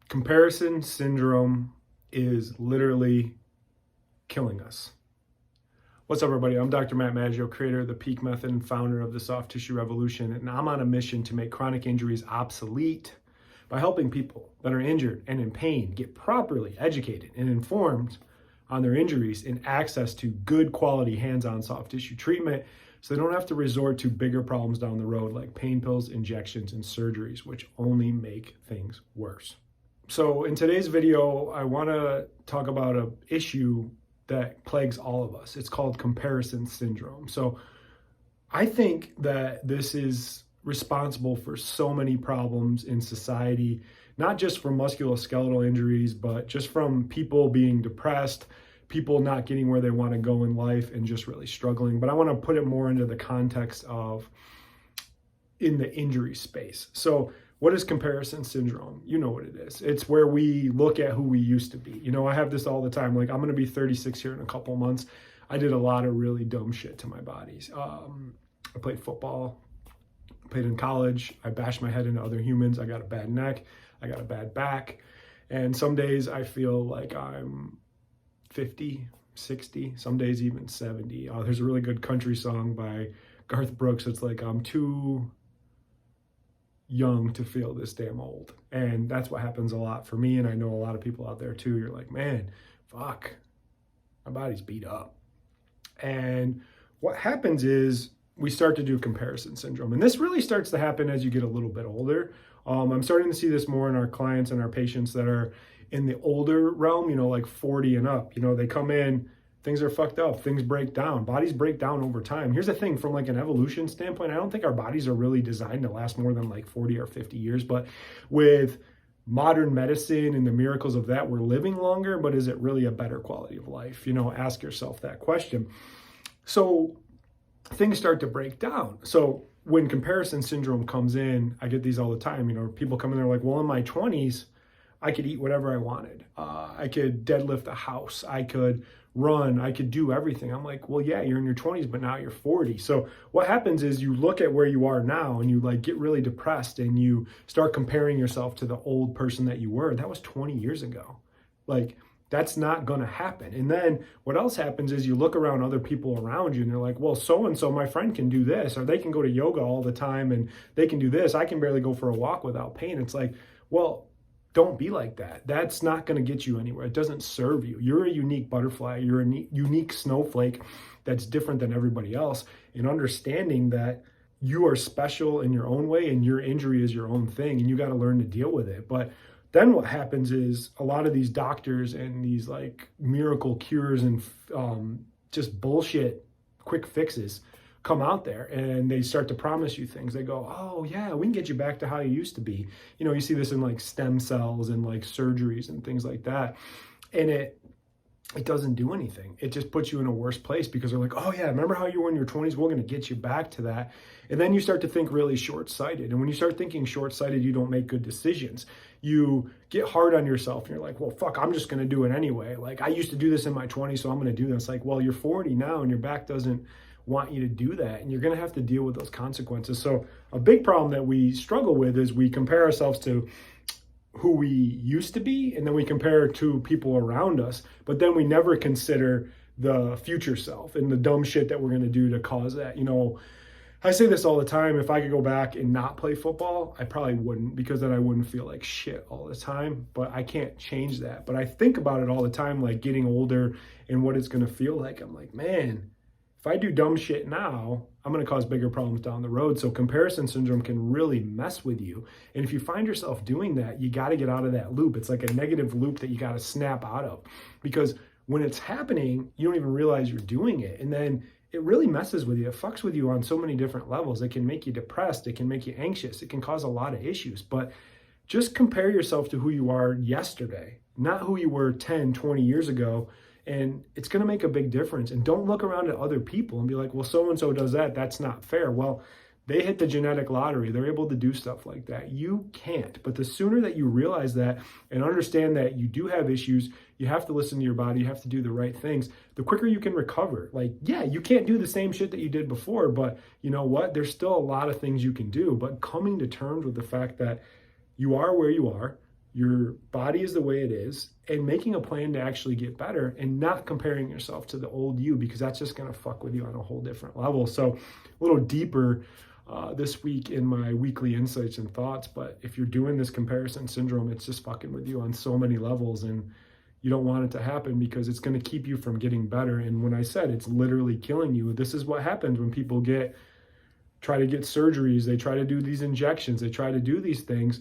Comparison syndrome is literally killing us. What's up, everybody? I'm Dr. Maggio, creator of the Peak Method and founder of the Soft Tissue Revolution, and I'm on a mission to make chronic injuries obsolete by helping people that are injured and in pain get properly educated and informed on their injuries and access to good quality hands-on soft tissue treatment so they don't have to resort to bigger problems down the road like pain pills, injections, and surgeries, which only make things worse. So in today's video, I want to talk about an issue that plagues all of us. It's called comparison syndrome. So I think that this is responsible for so many problems in society, not just from musculoskeletal injuries, but just from people being depressed, people not getting where they want to go in life and just really struggling. But I want to put it more into the context of in the injury space. So what is comparison syndrome? You know what it is. It's where we look at who we used to be. You know, I have this all the time. Like, I'm going to be 36 here in a couple months. I did a lot of really dumb shit to my bodies. I played football, played in college. I bashed my head into other humans. I got a bad neck. I got a bad back. And some days I feel like I'm 50, 60, some days even 70. There's a really good country song by Garth Brooks. It's like, I'm too young to feel this damn old. And that's what happens a lot for me. And I know a lot of people out there too. You're like, man, fuck, my body's beat up. And what happens is we start to do comparison syndrome. And this really starts to happen as you get a little bit older. I'm starting to see this more in our clients and our patients that are in the older realm, you know, like 40 and up. You know, they come in, things are fucked up, things break down, bodies break down over time. Here's the thing, from like an evolution standpoint, I don't think our bodies are really designed to last more than like 40 or 50 years, but with modern medicine and the miracles of that, we're living longer, but is it really a better quality of life? You know, ask yourself that question. So things start to break down. So when comparison syndrome comes in, I get these all the time. You know, people come in, they're like, well, in my 20s, I could eat whatever I wanted. I could deadlift a house. I could run. I could do everything. I'm like, well, yeah, you're in your 20s, but now you're 40. So what happens is you look at where you are now and you like get really depressed and you start comparing yourself to the old person that you were. That was 20 years ago. Like, that's not going to happen. And then what else happens is you look around other people around you and they're like, well, so-and-so, my friend can do this, or they can go to yoga all the time and they can do this. I can barely go for a walk without pain. It's like, well, don't be like that. That's not going to get you anywhere. It doesn't serve you. You're a unique butterfly. You're a unique snowflake that's different than everybody else. And understanding that you are special in your own way and your injury is your own thing and you got to learn to deal with it. But then what happens is a lot of these doctors and these like miracle cures and just bullshit quick fixes come out there and they start to promise you things. They go, oh yeah, we can get you back to how you used to be. You know, you see this in like stem cells and like surgeries and things like that. And it doesn't do anything. It just puts you in a worse place because they're like, oh yeah, remember how you were in your 20s? We're going to get you back to that. And then you start to think really short-sighted. And when you start thinking short-sighted, you don't make good decisions. You get hard on yourself and you're like, well, fuck, I'm just going to do it anyway. Like, I used to do this in my 20s, so I'm going to do this. Like, well, you're 40 now and your back doesn't want you to do that. And you're going to have to deal with those consequences. So a big problem that we struggle with is we compare ourselves to who we used to be, and then we compare to people around us, but then we never consider the future self and the dumb shit that we're going to do to cause that. You know, I say this all the time. If I could go back and not play football, I probably wouldn't, because then I wouldn't feel like shit all the time, but I can't change that. But I think about it all the time, like getting older and what it's going to feel like. I'm like, man, if I do dumb shit now, I'm going to cause bigger problems down the road. So comparison syndrome can really mess with you. And if you find yourself doing that, you got to get out of that loop. It's like a negative loop that you got to snap out of, because when it's happening, you don't even realize you're doing it. And then it really messes with you. It fucks with you on so many different levels. It can make you depressed. It can make you anxious. It can cause a lot of issues. But just compare yourself to who you are yesterday, not who you were 10, 20 years ago. And it's going to make a big difference. And don't look around at other people and be like, well, so-and-so does that. That's not fair. Well, they hit the genetic lottery. They're able to do stuff like that. You can't. But the sooner that you realize that and understand that you do have issues, you have to listen to your body, you have to do the right things, the quicker you can recover. Like, yeah, you can't do the same shit that you did before, but you know what? There's still a lot of things you can do. But coming to terms with the fact that you are where you are, your body is the way it is, and making a plan to actually get better and not comparing yourself to the old you, because that's just going to fuck with you on a whole different level. So a little deeper this week in my weekly insights and thoughts, but if you're doing this comparison syndrome, it's just fucking with you on so many levels, and you don't want it to happen because it's going to keep you from getting better. And when I said it's literally killing you, this is what happens when people try to get surgeries, they try to do these injections, they try to do these things.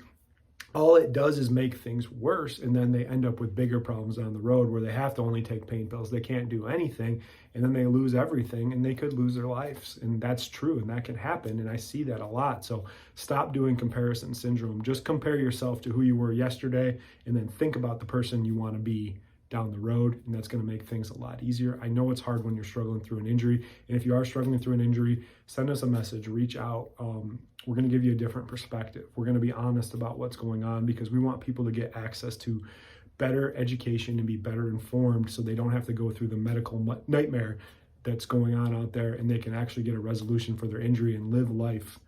All it does is make things worse, and then they end up with bigger problems down the road where they have to only take pain pills. They can't do anything, and then they lose everything, and they could lose their lives. And that's true, and that can happen, and I see that a lot. So stop doing comparison syndrome. Just compare yourself to who you were yesterday, and then think about the person you want to be down the road, and that's going to make things a lot easier. I know it's hard when you're struggling through an injury, and if you are struggling through an injury, send us a message, reach out. We're going to give you a different perspective. We're going to be honest about what's going on, because we want people to get access to better education and be better informed, so they don't have to go through the medical nightmare that's going on out there, and they can actually get a resolution for their injury and live life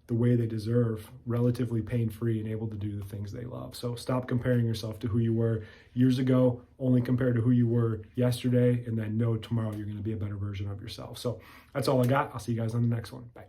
the way they deserve, relatively pain-free and able to do the things they love. So stop comparing yourself to who you were years ago, only compare to who you were yesterday, and then know tomorrow you're going to be a better version of yourself. So that's all I got. I'll see you guys on the next one. Bye.